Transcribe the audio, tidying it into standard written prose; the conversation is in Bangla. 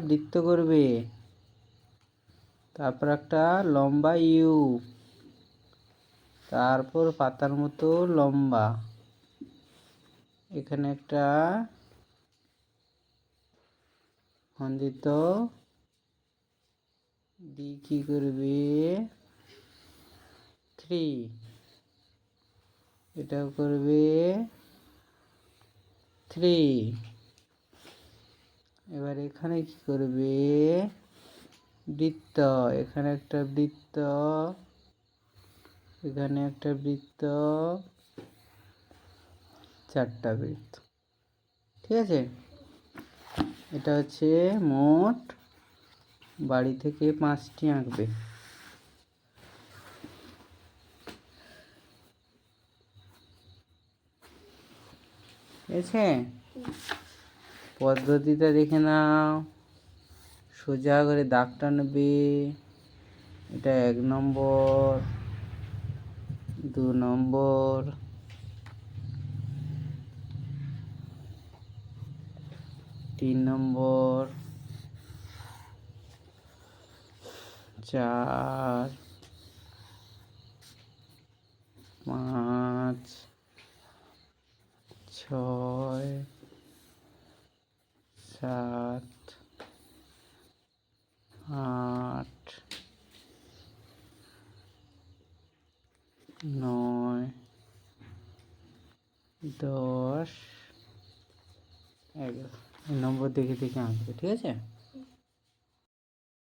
বৃত্ত করবে, তারপর একটা লম্বা ইউ, তারপর পাতার মতো লম্বা, এখানে একটা খন্ডিত ডি কি করবে 3, এটাও করবে 3। এবার এখানে কি করবে বৃত্ত, এখানে একটা বৃত্ত, এখানে একটা বৃত্ত, 4টা বৃত্ত। ঠিক আছে, এটা হচ্ছে মোট বাড়ি থেকে 5টি আঁকবে। ঠিক আছে, পদ্ধতিটা দেখে নাও। সোজা করে দাগ টানবে, এটা 1 নম্বর, 2 নম্বর, 3 নম্বর, 4, 5, 6, 7, 8, 9, 10, 11 নম্বর দেখে দেখে আঁকবে। ঠিক আছে।